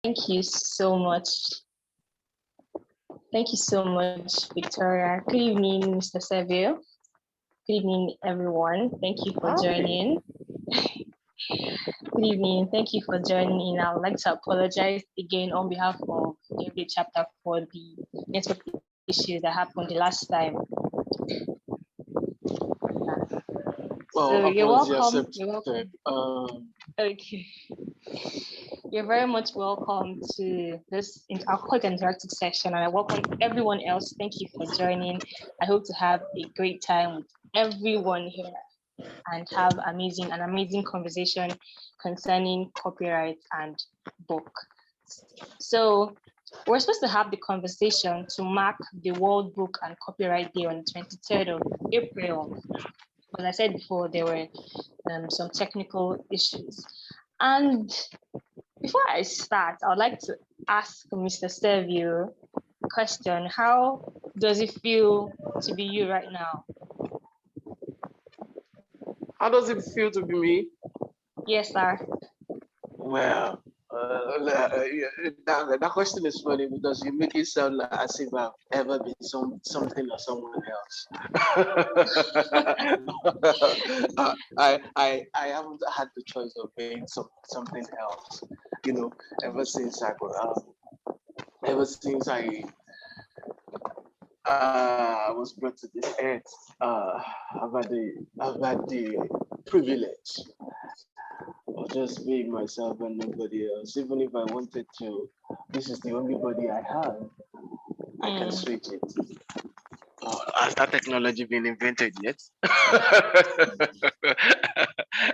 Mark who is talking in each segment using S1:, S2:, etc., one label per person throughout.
S1: Thank you so much. Thank you so much, Victoria. Good evening, Mr. Seville. Good evening, everyone. Thank you for joining. Good evening. Thank you for joining in. I would like to apologize again on behalf of every chapter for the network issues that happened the last time. So you're welcome. You're welcome. Okay. You're very much welcome to this our quick interactive session, and I welcome everyone else. Thank you for joining. I hope to have a great time with everyone here and have an amazing conversation concerning copyright and book. So we're supposed to have the conversation to mark the World Book and Copyright Day on the 23rd of April. But I said before, there were some technical issues. And before I start, I would like to ask Mr. Servio a question. How does it feel to be you right now?
S2: How does it feel to be me?
S1: Yes, sir.
S2: Well, that question is funny because you make it sound as if I've ever been something or someone else. I haven't had the choice of being something else. You know, ever since I was brought to this earth, I've had the privilege of just being myself and nobody else. Even if I wanted to, this is the only body I have. I can switch it. Has that technology been invented yet?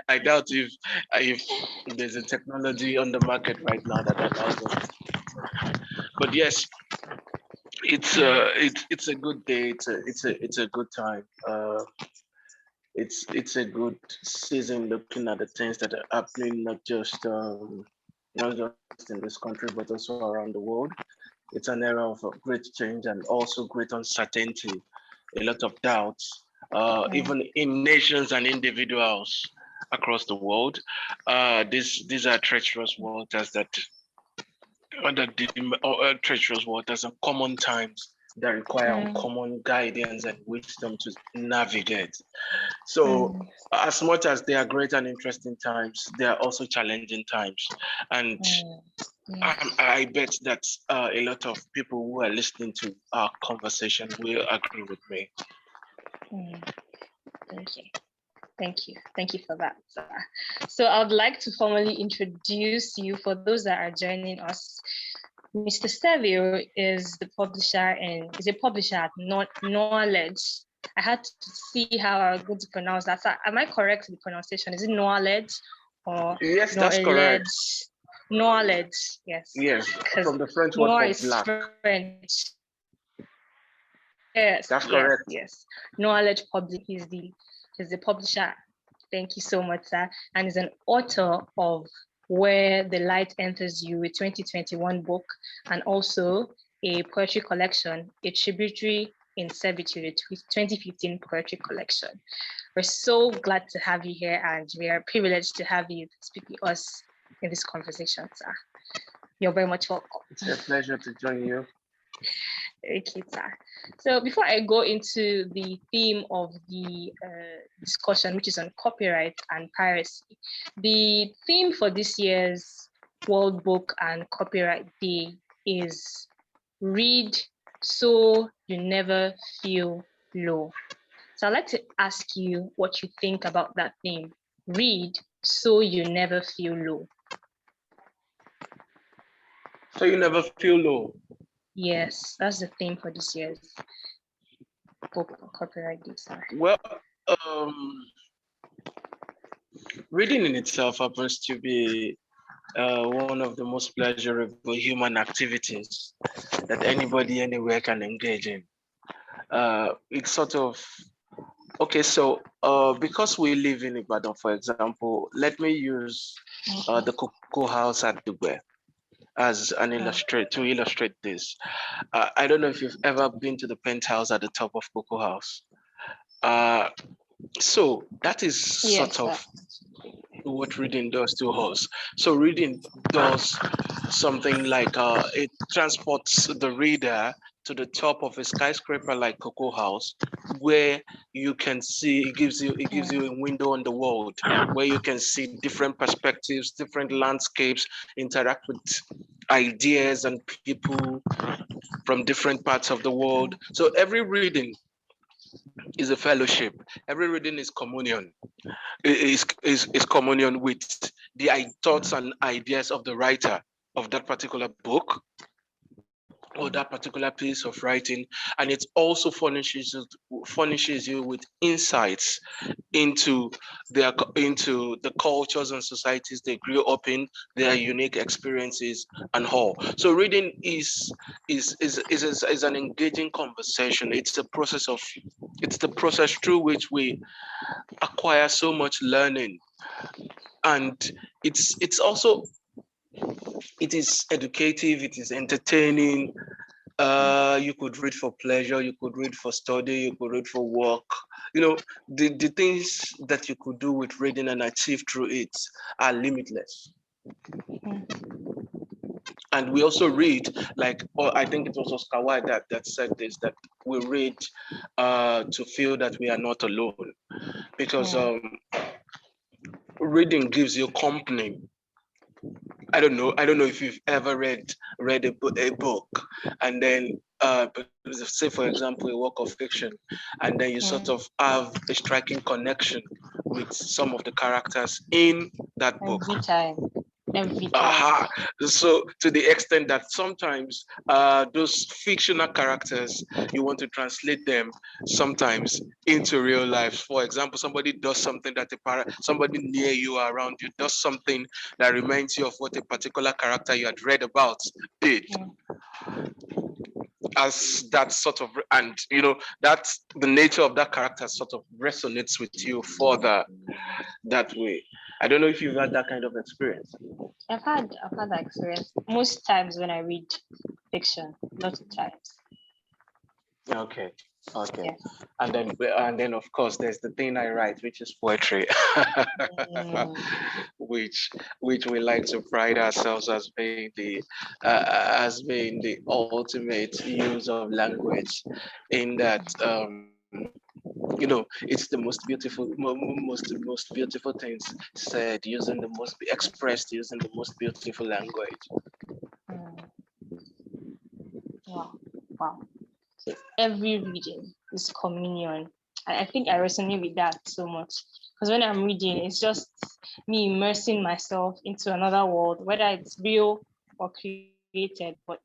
S2: I doubt if there's a technology on the market right now that allows us. But yes, it's a good day. It's a good time. It's a good season looking at the things that are happening, not just in this country, but also around the world. It's an era of great change and also great uncertainty, a lot of doubts, even in nations and individuals across the world. These are treacherous waters treacherous waters and common times that require common guidance and wisdom to navigate. So as much as they are great and interesting times, they are also challenging times. And I bet that a lot of people who are listening to our conversation will agree with me.
S1: Thank you for that, sir. So I would like to formally introduce you for those that are joining us. Mr. Servio is a publisher at Knowledge. I had to see how I was going to pronounce that. So am I correct with the pronunciation? Is it Knowledge or
S2: yes, that's correct.
S1: Knowledge, yes.
S2: Yes, from the French word for black.
S1: French. Yes,
S2: that's correct.
S1: Yes. Knowledge Public is the publisher. Thank you so much, sir. And is an author of Where the Light Enters You, a 2021 book, and also a poetry collection, a tributary in servitude, a 2015 poetry collection. We're so glad to have you here, and we are privileged to have you speak with us in this conversation, sir. You're very much welcome.
S2: It's a pleasure to join you.
S1: Okay, sir. So before I go into the theme of the discussion, which is on copyright and piracy, the theme for this year's World Book and Copyright Day is Read So You Never Feel Low. So I'd like to ask you what you think about that theme. Read so you never feel low.
S2: So you never feel low?
S1: Yes, that's the theme for this year's Book and Copyright Day.
S2: Well, reading in itself happens to be one of the most pleasurable human activities that anybody anywhere can engage in. It's sort of, okay, so because we live in Ibadan, for example, let me use the Cocoa House at Dubai as an to illustrate this. I don't know if you've ever been to the penthouse at the top of Cocoa House. So that is sort of what reading does to us. So reading does something like it transports the reader to the top of a skyscraper like Cocoa House, where you can see it gives you a window on the world, where you can see different perspectives, different landscapes, interact with ideas and people from different parts of the world. So every reading is a fellowship. Every reading is communion. Is communion with the thoughts and ideas of the writer of that particular book or that particular piece of writing, and it also furnishes you with insights into into the cultures and societies they grew up in, their unique experiences and all. So reading is an engaging conversation. It's the process through which we acquire so much learning, and it's also it is educative, it is entertaining. You could read for pleasure, you could read for study, you could read for work. You know, the things that you could do with reading and achieve through it are limitless. And we also read, like, or I think it was Oscar Wilde that said this, that we read to feel that we are not alone. Because reading gives you company. I don't know if you've ever read a book, and then say for example a work of fiction, and then you sort of have a striking connection with some of the characters in that book.
S1: Every time.
S2: So to the extent that sometimes those fictional characters, you want to translate them sometimes into real life. For example, somebody does something that somebody near you around you does something that reminds you of what a particular character you had read about did. As that sort of, and you know, that's the nature of that character sort of resonates with you further that way. I don't know if you've had that kind of experience.
S1: I've had that experience most times when I read fiction, lots of times.
S2: Okay. Yes. And then of course there's the thing I write, which is poetry. which we like to pride ourselves as being the ultimate use of language, in that you know, it's the most beautiful, most beautiful things said using the most expressed using the most beautiful language.
S1: Wow. So every reading is communion. I think I resonate with that so much, because when I'm reading, it's just me immersing myself into another world, whether it's real or created. But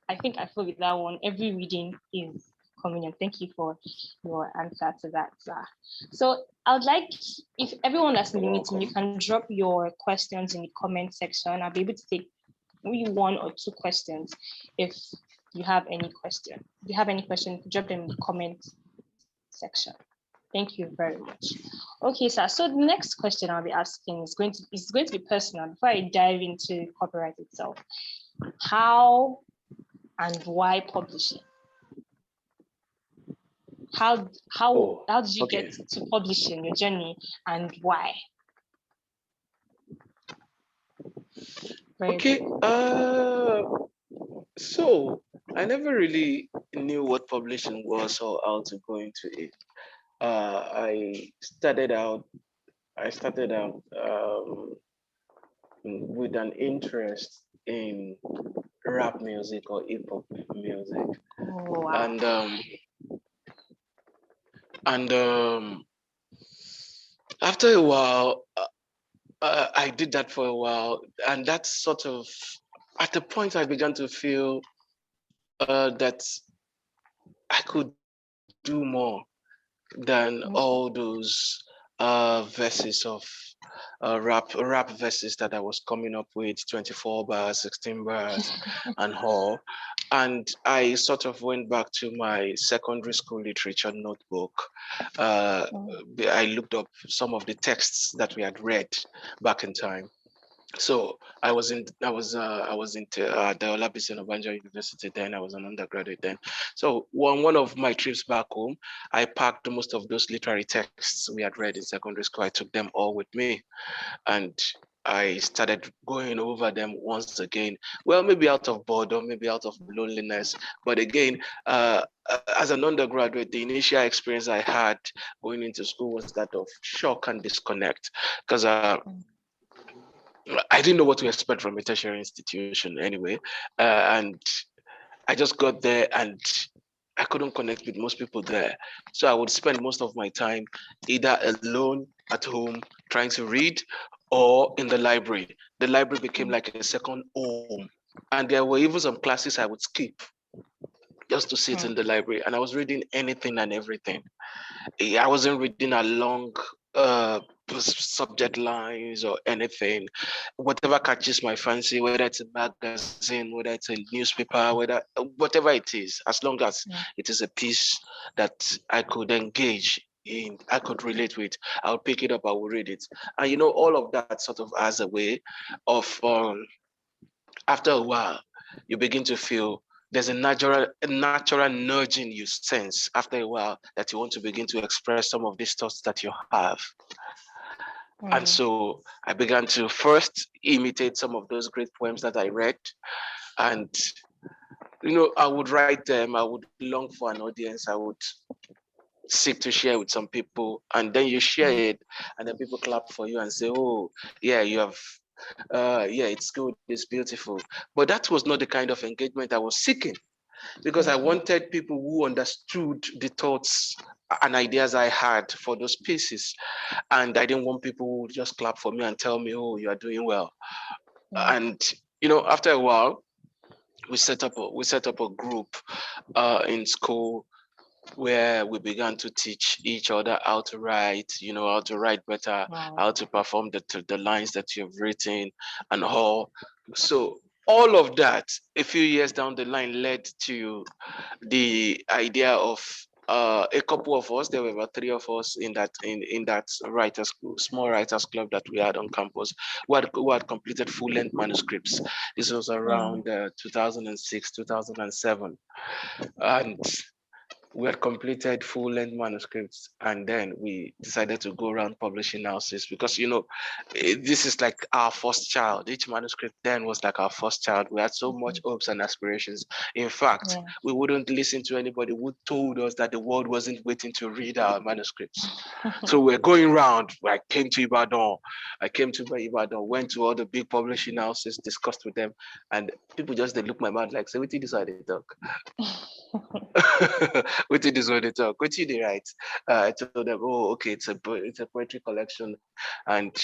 S1: I think I feel with that one. Every reading is communion. Thank you for your answer to that, sir. So I would like, if everyone that's listening, you can drop your questions in the comment section. I'll be able to take maybe 1 or 2 questions if you have any question. If you have any question, drop them in the comment section. Thank you very much. Okay, sir. So the next question I'll be asking is going to be personal. Before I dive into copyright itself, how and why publishing? How did you get to publishing, your journey, and why?
S2: Okay. So I never really knew what publishing was or how to go into it. I started out with an interest in rap music or hip hop music. Oh, wow. And after a while, I did that for a while, and that's sort of at the point I began to feel that I could do more than all those verses of rap verses that I was coming up with, 24 bars, 16 bars, and all. And I sort of went back to my secondary school literature notebook. I looked up some of the texts that we had read back in time. So I was in the Olabisi Onabanjo University then. I was an undergraduate then. So one of my trips back home, I packed most of those literary texts we had read in secondary school. I took them all with me, and I started going over them once again. Well, maybe out of boredom, maybe out of loneliness, but again, as an undergraduate, the initial experience I had going into school was that of shock and disconnect, because I didn't know what to expect from a tertiary institution anyway. And I just got there and I couldn't connect with most people there. So I would spend most of my time either alone at home trying to read or in the library. The library became like a second home. And there were even some classes I would skip just to sit in the library. And I was reading anything and everything. I wasn't reading a long subject lines or anything. Whatever catches my fancy, whether it's a magazine, whether it's a newspaper, whatever it is, as long as it is a piece that I could engage in, I could relate with, I'll pick it up, I will read it. And all of that sort of as a way of after a while, you begin to feel there's a natural nudging you sense after a while that you want to begin to express some of these thoughts that you have. And so I began to first imitate some of those great poems that I read. And, I would write them, I would long for an audience, I would seek to share with some people. And then you share it, and then people clap for you and say, oh, yeah, you have yeah, it's good, it's beautiful. But that was not the kind of engagement I was seeking, because I wanted people who understood the thoughts and ideas I had for those pieces. And I didn't want people who would just clap for me and tell me, oh, you are doing well. And, after a while, we set up a group in school where we began to teach each other how to write, how to write better, how to perform the lines that you've written and all. So all of that, a few years down the line, led to the idea of a couple of us. There were about three of us in that small writers club that we had on campus, who had completed full-length manuscripts. This was around 2006, 2007, and we had completed full-length manuscripts, and then we decided to go around publishing houses, because this is like our first child. Each manuscript then was like our first child. We had so much hopes and aspirations. In fact, we wouldn't listen to anybody who told us that the world wasn't waiting to read our manuscripts. So we're going around. I came to Ibadan, went to all the big publishing houses, discussed with them, and people just they look my mouth like, so what did you decide to talk? What did this one they talk? What did they write? I told them, oh, okay, it's a poetry collection, and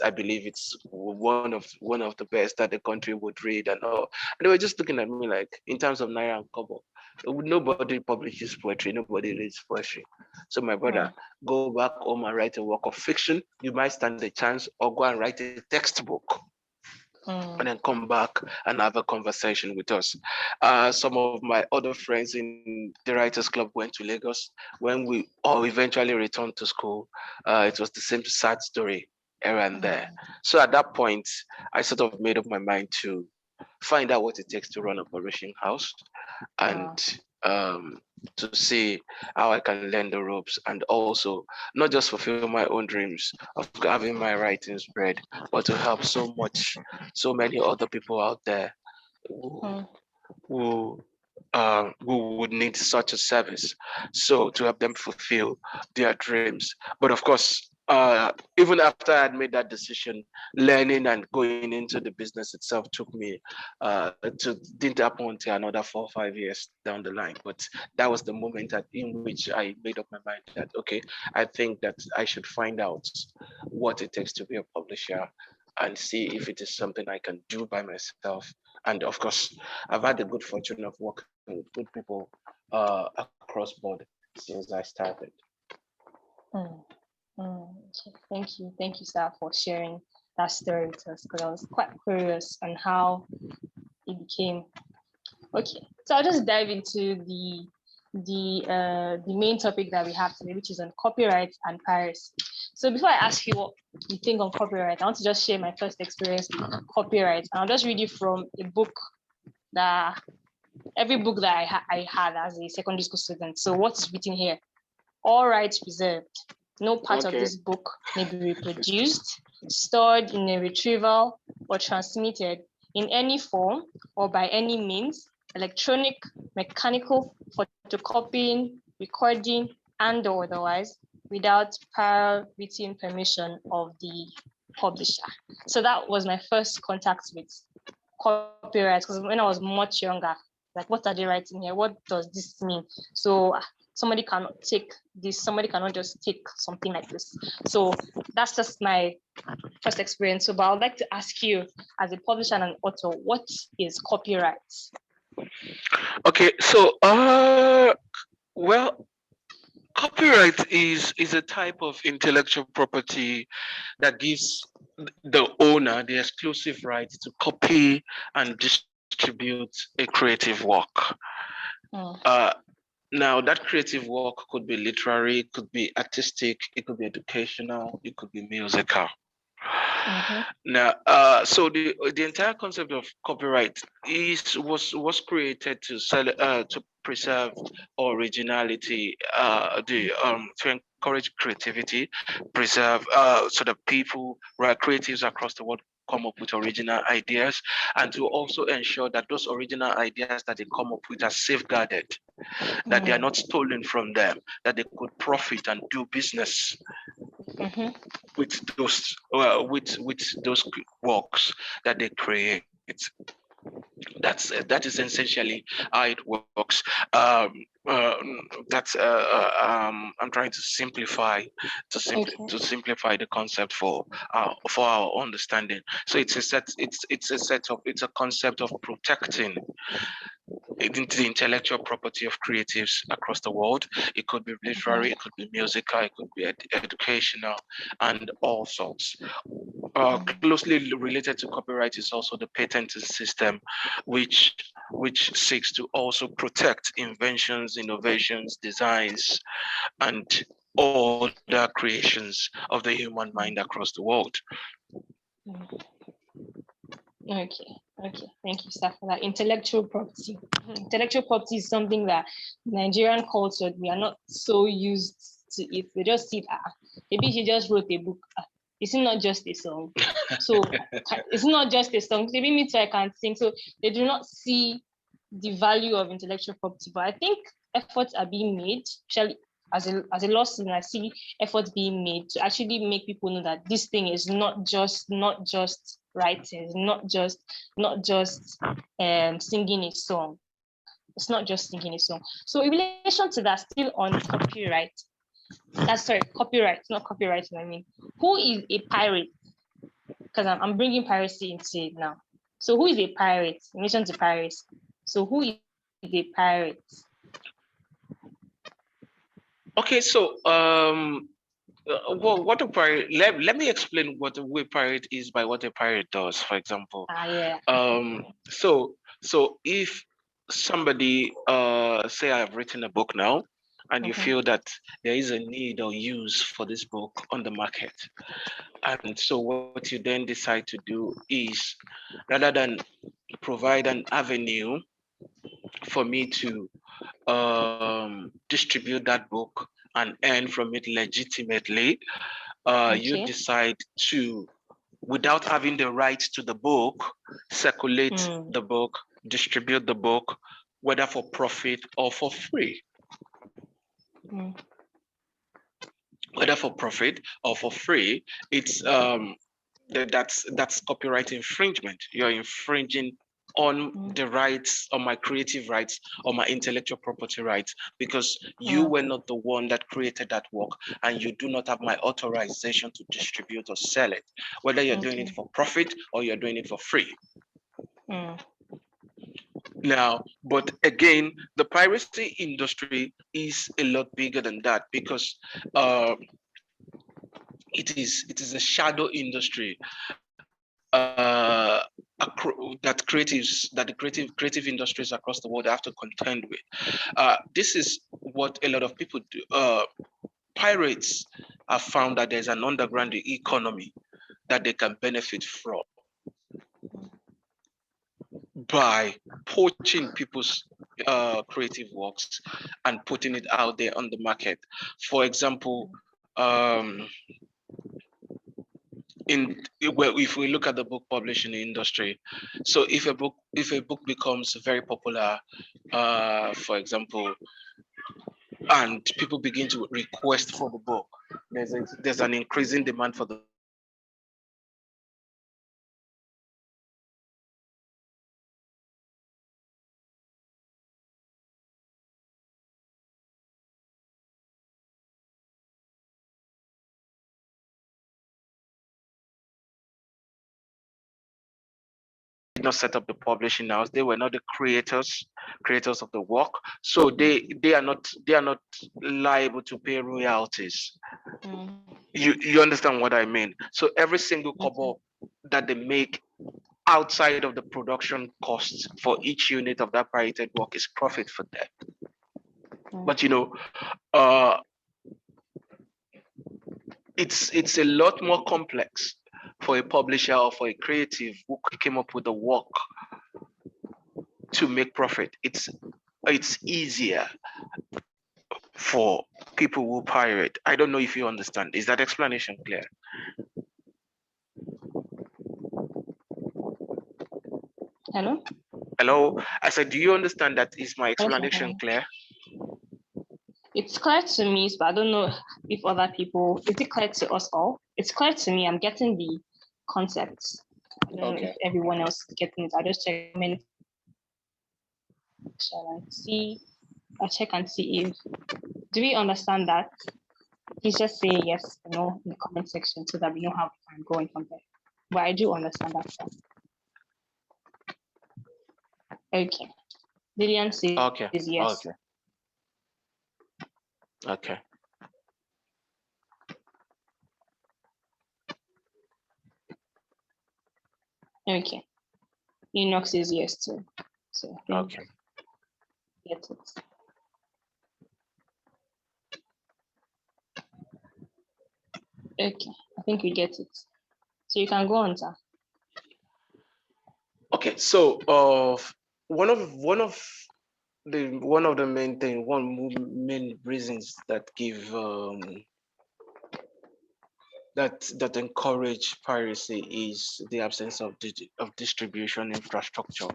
S2: I believe it's one of the best that the country would read and all. And they were just looking at me like, in terms of Naira and Kobo, nobody publishes poetry, nobody reads poetry. So my brother, go back home and write a work of fiction. You might stand a chance, or go and write a textbook. And then come back and have a conversation with us. Some of my other friends in the Writers Club went to Lagos. When we all eventually returned to school, it was the same sad story here and there. So at that point, I sort of made up my mind to find out what it takes to run a publishing house, and to see how I can learn the ropes, and also not just fulfill my own dreams of having my writings read, but to help so many other people out there who would need such a service. So to help them fulfill their dreams. But of course, even after I had made that decision, learning and going into the business itself took me didn't happen until another 4 or 5 years down the line. But that was the moment in which I made up my mind that, okay, I think that I should find out what it takes to be a publisher and see if it is something I can do by myself. And of course, I've had the good fortune of working with good people across board since I started.
S1: Thank you, sir, for sharing that story with us, because I was quite curious on how it became. Okay, so I'll just dive into the main topic that we have today, which is on copyright and piracy. So before I ask you what you think on copyright, I want to just share my first experience with copyright. I'll just read you from a book that every book that I had as a secondary school student. So what's written here? All rights reserved. No part of this book may be reproduced, stored in a retrieval, or transmitted in any form or by any means, electronic, mechanical, photocopying, recording, and or otherwise, without prior written permission of the publisher. So that was my first contact with copyright, because when I was much younger, like, what are they writing here? What does this mean? So somebody cannot take this, somebody cannot just take something like this. So that's just my first experience. So, but I would like to ask you, as a publisher and an author, what is copyright?
S2: Okay, so well, copyright is a type of intellectual property that gives the owner the exclusive right to copy and distribute a creative work. Now, that creative work could be literary, it could be artistic, it could be educational, it could be musical. Now, so the entire concept of copyright was created to preserve originality, to encourage creativity, preserve so that people, right, creatives across the world come up with original ideas, and to also ensure that those original ideas that they come up with are safeguarded, that they are not stolen from them, that they could profit and do business with those works that they create. That is essentially how it works. I'm trying to simplify the concept for our understanding. So it's a concept of protecting the intellectual property of creatives across the world. It could be literary, it could be musical, it could be educational, and all sorts. Closely related to copyright is also the patent system, which seeks to also protect inventions, innovations, designs, and all the creations of the human mind across the world.
S1: Okay, thank you, sir, for that. Intellectual property. Intellectual property is something that Nigerian culture, we are not so used to it. They just see it, maybe he just wrote a book. It's not just a song. So it's not just a song. Maybe me too, I can't sing. So they do not see the value of intellectual property. But I think efforts are being made, especially as a law student, I see efforts being made to actually make people know that this thing is not just writing, not just singing a song. It's not just singing a song. So in relation to that, still on copyright. Copyright, not copywriting. I mean, who is a pirate? Because I'm bringing piracy into it now. So who is a pirate in relation to pirates? So who is a pirate?
S2: Okay, so what a pirate? Let me explain what a pirate is by what a pirate does. For example, so if somebody say I have written a book now, and you feel that there is a need or use for this book on the market, and so what you then decide to do is, rather than provide an avenue for me to distribute that book and earn from it legitimately, you decide to, without having the rights to the book, circulate the book, distribute the book, whether for profit or for free. Whether for profit or for free, it's that's copyright infringement. You're infringing on the rights, on my creative rights, or my intellectual property rights, because you were not the one that created that work, and you do not have my authorization to distribute or sell it, whether you're doing it for profit or you're doing it for free. Now, but again, the piracy industry is a lot bigger than that, because it is a shadow industry that the creative industries across the world have to contend with. This is what a lot of people do. Pirates have found that there's an underground economy that they can benefit from by poaching people's creative works and putting it out there on the market. For example, if we look at the book publishing industry, so if a book becomes very popular, for example, and people begin to request for the book, there's an increasing demand for the did not set up the publishing house. They were not the creators of the work, so they are not liable to pay royalties. You understand what I mean? So every single kobo that they make outside of the production costs for each unit of that pirated work is profit for them. But it's a lot more complex for a publisher or for a creative who came up with a work to make profit. It's easier for people who pirate. I don't know if you understand. Is that explanation clear?
S1: Hello?
S2: Hello? I said, do you understand that? Is my explanation clear?
S1: It's clear to me, but I don't know if other people, is it clear to us all? It's clear to me. I'm getting the concepts. I don't know if everyone else is getting it. I just check I'll check and see if, do we understand that? Please just say yes or no in the comment section so that we know how we can go in from there. But I do understand that. Okay. Lillian says yes.
S2: Okay.
S1: Okay. Enoch says yes too. So
S2: okay.
S1: Get it. Okay, I think we get it. So you can go on, sir.
S2: Okay, so one of the main reasons that give that encourage piracy is the absence of distribution infrastructure.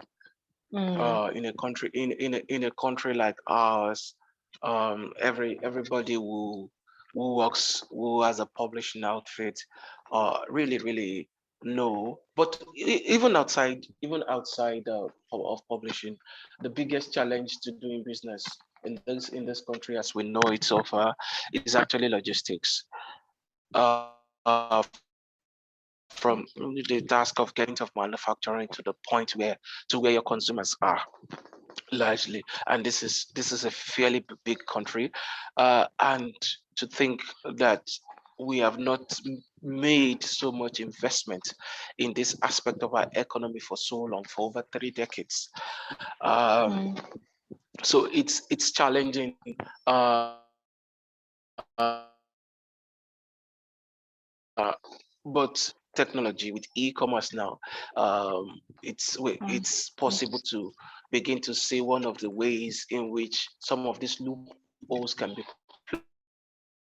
S2: In a country in a country like ours, everybody who has a publishing outfit really know. But even outside of publishing, the biggest challenge to doing business in this country as we know it so far is actually logistics. From the task of getting of manufacturing to the point where your consumers are largely, and this is a fairly big country, and to think that we have not made so much investment in this aspect of our economy for so long, for over 3 decades. So it's challenging. But technology with e-commerce now, it's possible to begin to see one of the ways in which some of these loopholes can be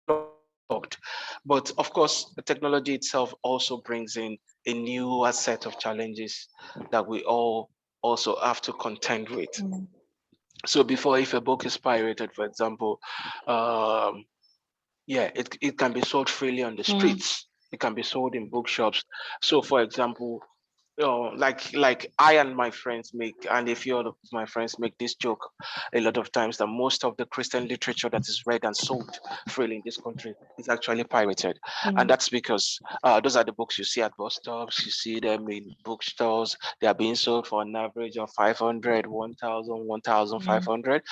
S2: plugged. But of course, the technology itself also brings in a new set of challenges that we all also have to contend with. So before, if a book is pirated, for example, it can be sold freely on the streets. It can be sold in bookshops. So, for example, like I and my friends make, and a few of my friends make this joke a lot of times, that most of the Christian literature that is read and sold freely in this country is actually pirated. And that's because those are the books you see at bus stops, you see them in bookstores. They are being sold for an average of 500, 1,000, 1,500.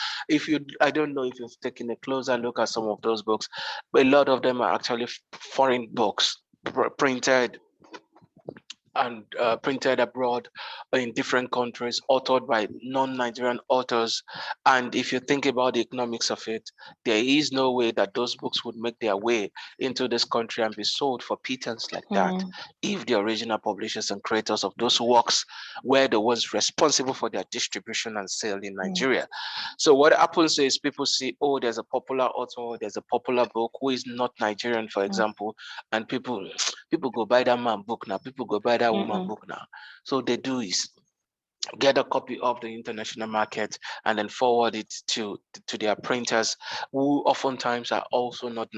S2: I don't know if you've taken a closer look at some of those books, but a lot of them are actually foreign books printed and printed abroad in different countries, authored by non-Nigerian authors. And if you think about the economics of it, there is no way that those books would make their way into this country and be sold for pittance like that if the original publishers and creators of those works were the ones responsible for their distribution and sale in Nigeria. So what happens is people see, oh, there's a popular author, there's a popular book who is not Nigerian, for example, and people go buy that man book now, people go buy that woman book now. So they do is get a copy of the international market and then forward it to their printers, who oftentimes are also not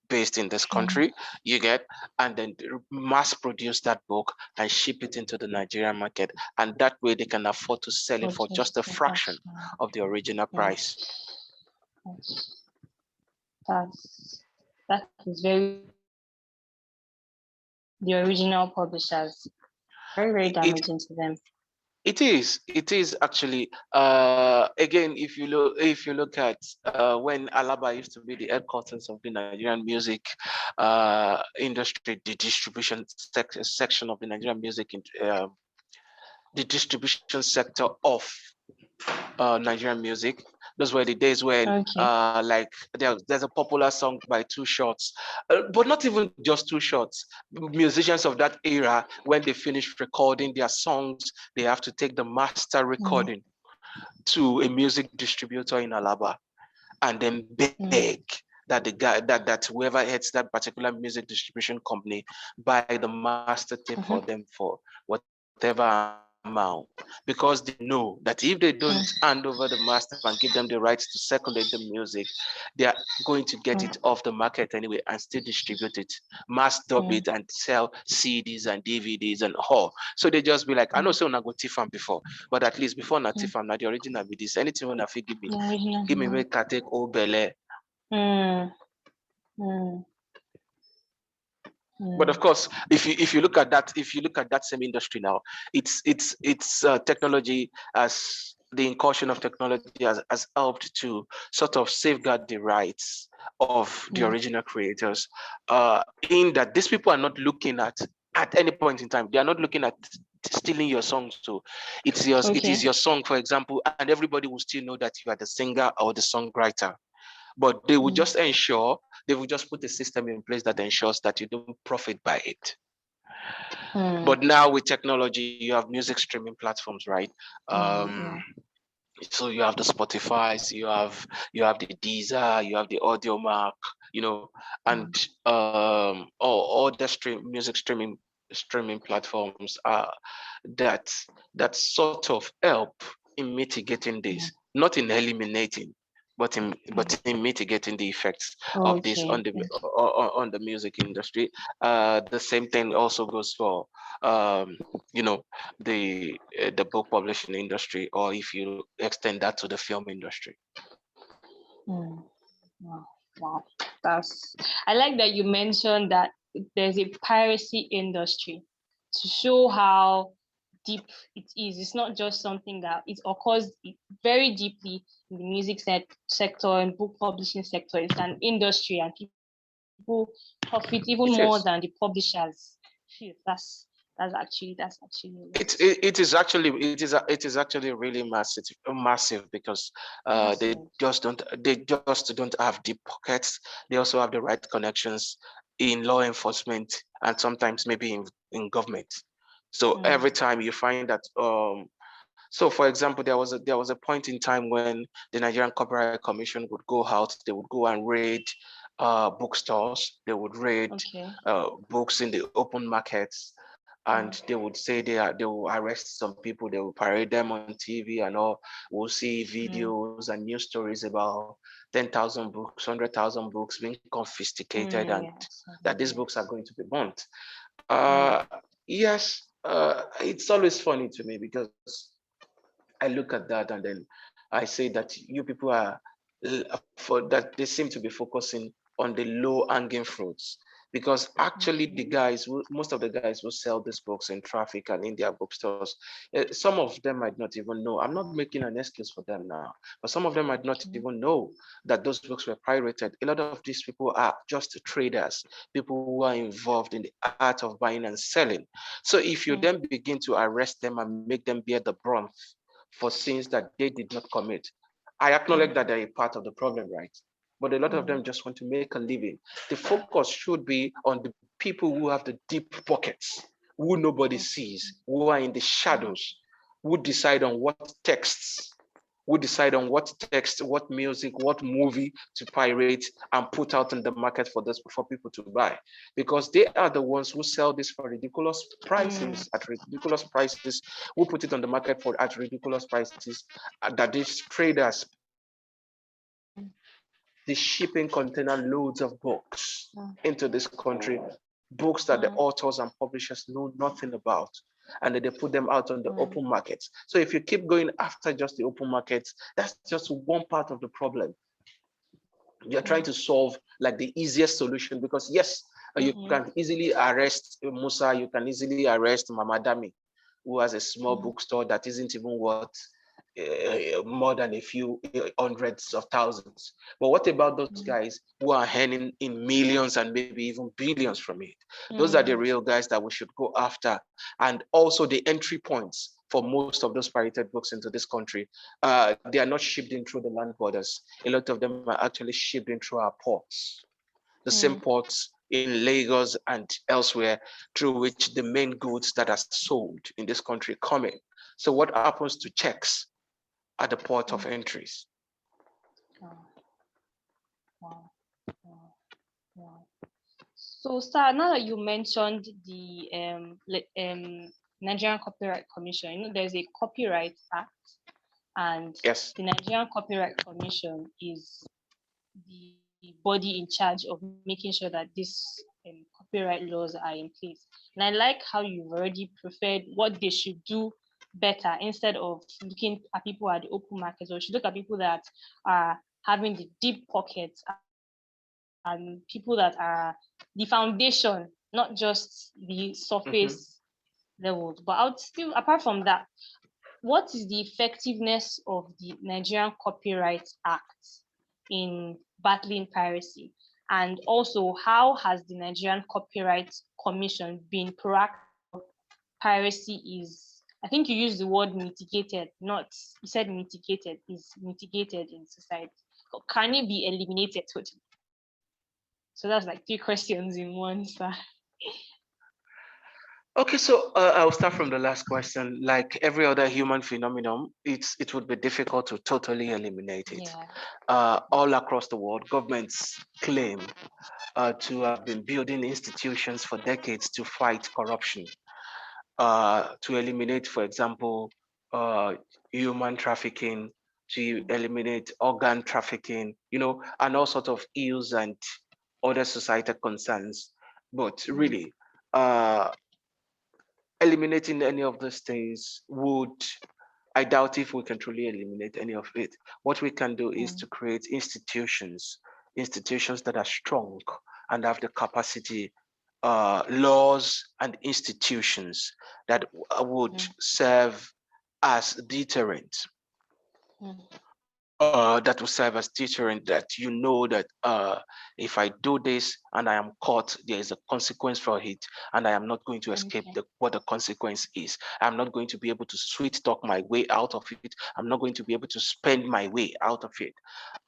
S2: based in this country, you get, and then mass produce that book and ship it into the Nigerian market. And that way they can afford to sell it for just a fraction of the original price.
S1: That is very the original publishers. Very damaging to them.
S2: It is actually. Again, if you look at when Alaba used to be the headquarters of the Nigerian music industry, the distribution section of the Nigerian music, the distribution sector of Nigerian music. Those were the days when like there's a popular song by Two Shots, but not even just Two Shots. Musicians of that era, when they finish recording their songs, they have to take the master recording to a music distributor in Alaba and then beg that the guy that whoever heads that particular music distribution company buy the master tape for them for whatever amount, because they know that if they don't hand over the master and give them the rights to circulate the music, they are going to get it off the market anyway and still distribute it, mass dub it and sell CDs and DVDs and all. So they just be like, I know so na go Tifam before, but at least before na Tifam, na the original be this. Anything when I feel give me make I take old belle. But of course, if you look at that same industry now, it's technology, as the incursion of technology has helped to sort of safeguard the rights of the original creators. In that these people are not looking at any point in time, they are not looking at stealing your songs. So it is your song, for example, and everybody will still know that you are the singer or the songwriter. But they will just ensure, they will just put a system in place that ensures that you don't profit by it. But now with technology, you have music streaming platforms, right? So you have the Spotify, you have the Deezer, you have the Audiomack, and all the music streaming platforms that sort of help in mitigating this, not in eliminating, but in mitigating the effects of this on the music industry. The same thing also goes for the book publishing industry, or if you extend that to the film industry.
S1: Wow. I like that you mentioned that there's a piracy industry, to show how deep it is. It's not just something that it occurs very deeply in the music sector and book publishing sector. It's an industry, and people profit even more than the publishers. That's actually
S2: it is actually really massive because they just don't have deep pockets. They also have the right connections in law enforcement and sometimes maybe in government. So every time you find that so for example, there was a point in time when the Nigerian Copyright Commission would go out, they would go and raid bookstores, they would raid books in the open markets, and they would say they will arrest some people, they will parade them on TV and all. We'll see videos and news stories about 10,000 books, 100,000 books being confiscated, and that these books are going to be burnt. Yes, it's always funny to me because I look at that and then I say that you people are for that they seem to be focusing on the low hanging fruits. because actually the guys, most of the guys who sell these books in traffic and in their bookstores, some of them might not even know. I'm not making an excuse for them now, but some of them might not even know that those books were pirated. A lot of these people are just traders, people who are involved in the art of buying and selling. So if you then begin to arrest them and make them bear the brunt for sins that they did not commit, I acknowledge that they're a part of the problem, right? But a lot of them just want to make a living. The focus should be on the people who have the deep pockets, who nobody sees, who are in the shadows, who decide on what texts, who decide on what text, what music, what movie to pirate and put out in the market for this for people to buy, because they are the ones who sell this for ridiculous prices at ridiculous prices, who put it on the market for at ridiculous prices, that these traders the shipping container loads of books into this country, books that the authors and publishers know nothing about, and then they put them out on the open markets. So if you keep going after just the open markets, that's just one part of the problem. You're trying to solve like the easiest solution, because yes, you can easily arrest Musa, you can easily arrest Mamadami, who has a small bookstore that isn't even worth more than a few hundreds of thousands. But what about those guys who are earning in millions and maybe even billions from it? Those are the real guys that we should go after. And also the entry points for most of those pirated books into this country, they are not shipped in through the land borders. A lot of them are actually shipped in through our ports, the same ports in Lagos and elsewhere, through which the main goods that are sold in this country come in. So what happens to checks at the port of entries?
S1: Wow. Wow. So, sir, now that you mentioned the Nigerian Copyright Commission, there's a Copyright Act, and
S2: yes,
S1: the Nigerian Copyright Commission is the body in charge of making sure that these copyright laws are in place. And I like how you've already preferred what they should do better, instead of looking at people at the open market, or should look at people that are having the deep pockets and people that are the foundation, not just the surface levels. But I would still, apart from that, what is the effectiveness of the Nigerian Copyright Act in battling piracy? And also, how has the Nigerian Copyright Commission been proactive? Piracy is, I think you used the word mitigated, not, you said mitigated, is mitigated in society. Can it be eliminated totally? So that's like 3 questions in one, sir.
S2: Okay, so I'll start from the last question. Like every other human phenomenon, it would be difficult to totally eliminate it. All across the world, governments claim to have been building institutions for decades to fight corruption, to eliminate, for example, human trafficking, to eliminate organ trafficking, and all sorts of ills and other societal concerns. But really, eliminating any of these things I doubt if we can truly eliminate any of it. What we can do is to create institutions that are strong and have the capacity, laws and institutions that would serve as deterrent. That will serve as deterrent, that that if I do this and I am caught, there is a consequence for it, and I am not going to escape what the consequence is. I'm not going to be able to sweet talk my way out of it. I'm not going to be able to spend my way out of it.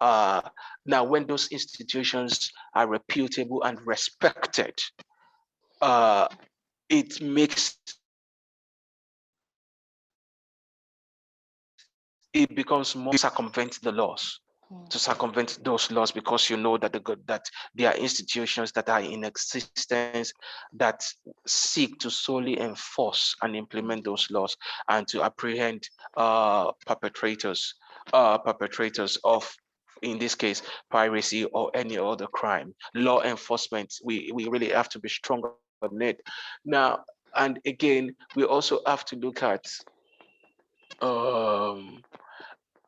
S2: Now, when those institutions are reputable and respected, it makes it becomes more circumvent the laws, to circumvent those laws, because you know that that there are institutions that are in existence that seek to solely enforce and implement those laws, and to apprehend perpetrators of, in this case, piracy or any other crime. Law enforcement, we really have to be strong on it. Now, and again, we also have to look at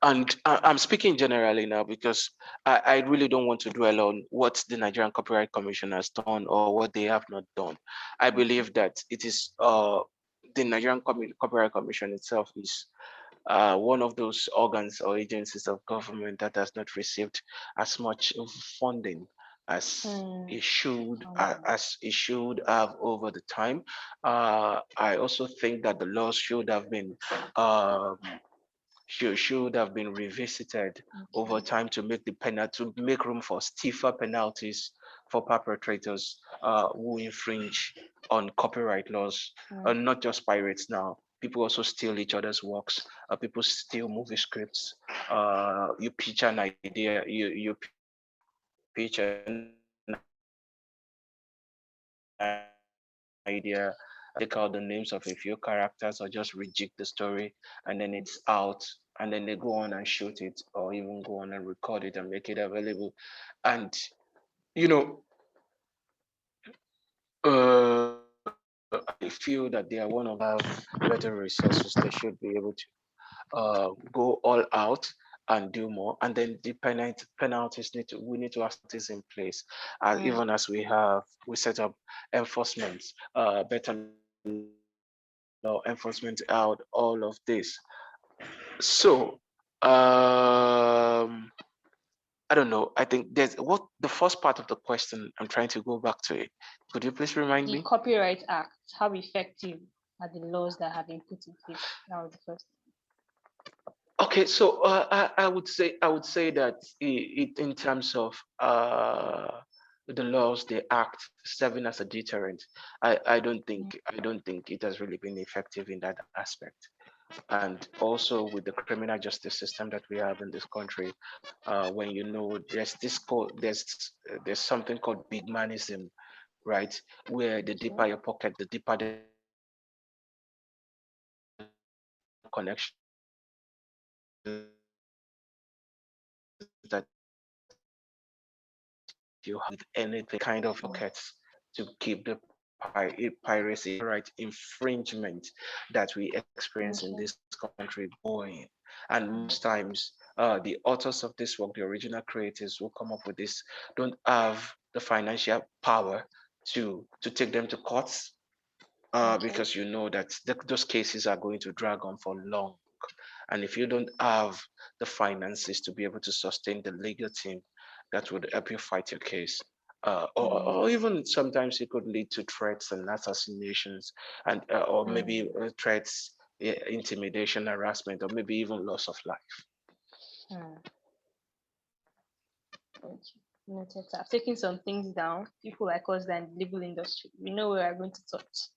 S2: and I'm speaking generally now because I really don't want to dwell on what the Nigerian Copyright Commission has done or what they have not done. I believe that it is the Nigerian Copyright Commission itself is one of those organs or agencies of government that has not received as much funding as it should have over the time. I also think that the laws should have been should have been revisited over time to make the to make room for stiffer penalties for perpetrators who infringe on copyright laws, and not just pirates now. People also steal each other's works. People steal movie scripts. You pitch an idea. You pitch an idea. Take out the names of a few characters or just reject the story, and then it's out, and then they go on and shoot it or even go on and record it and make it available. And you know, I feel that they are one of the better resources. They should be able to go all out and do more. And then the penalties we need to have this in place, even as we set up enforcement, better law enforcement out, all of this. So I don't know. I think there's what the first part of the question. I'm trying to go back to it. Could you please remind
S1: The
S2: me?
S1: Copyright Act, how effective are the laws that have been put in place? That was the first.
S2: Okay, so I would say that in terms of the laws, they act serving as a deterrent. I don't think it has really been effective in that aspect. And also with the criminal justice system that we have in this country, when you know there's something called big manism, right? Where the deeper your pocket, the deeper the connection that you have with anything kind of pockets to keep the piracy right infringement that we experience in this country going. And most times the authors of this work, the original creators who come up with this, don't have the financial power to take them to courts, because you know that those cases are going to drag on for long. And if you don't have the finances to be able to sustain the legal team that would help you fight your case, or even sometimes it could lead to threats and assassinations, and or maybe threats, intimidation, harassment, or maybe even loss of life.
S1: Noted. I've taken some things down. People like us that in the legal industry, we know where we're going to touch.